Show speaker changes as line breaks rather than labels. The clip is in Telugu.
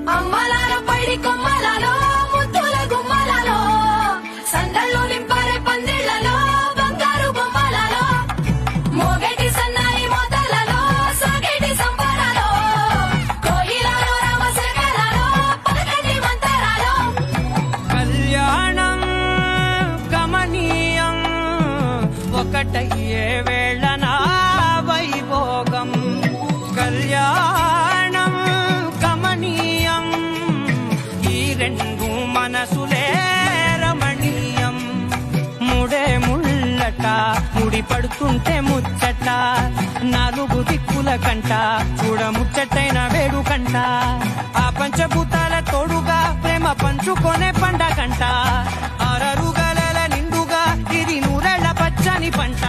అమ్మలాల పైడి కొమ్మలలో ముద్దుల గుమ్మలలో సందళ్ళు నింపరే పందిళ్లలో బంగారు బొమ్మలలో మోగేటి సన్నాయి మోతలలో సాగేటి సంబరాలో కోయిలలో రామశేఖరాలో పలకటి మంతరాలో
కళ్యాణం గమనీయం ఒకటయ్యే వేళ నా వైభోగం కళ్యాణం గమనీయం ఈ రెండు మనసులే రమణీయం ముడే ముళ్ళట ముడి పడుతుంటే ముచ్చట నాలుగు దిక్కుల కంట చూడ ముచ్చటైన వేడుకంట ఆ పంచభూతాల తోడుగా ప్రేమ పంచుకొనే పండగంట ఆరరుగల నిండుగా ఇది నూరెళ్ళ పచ్చని పంట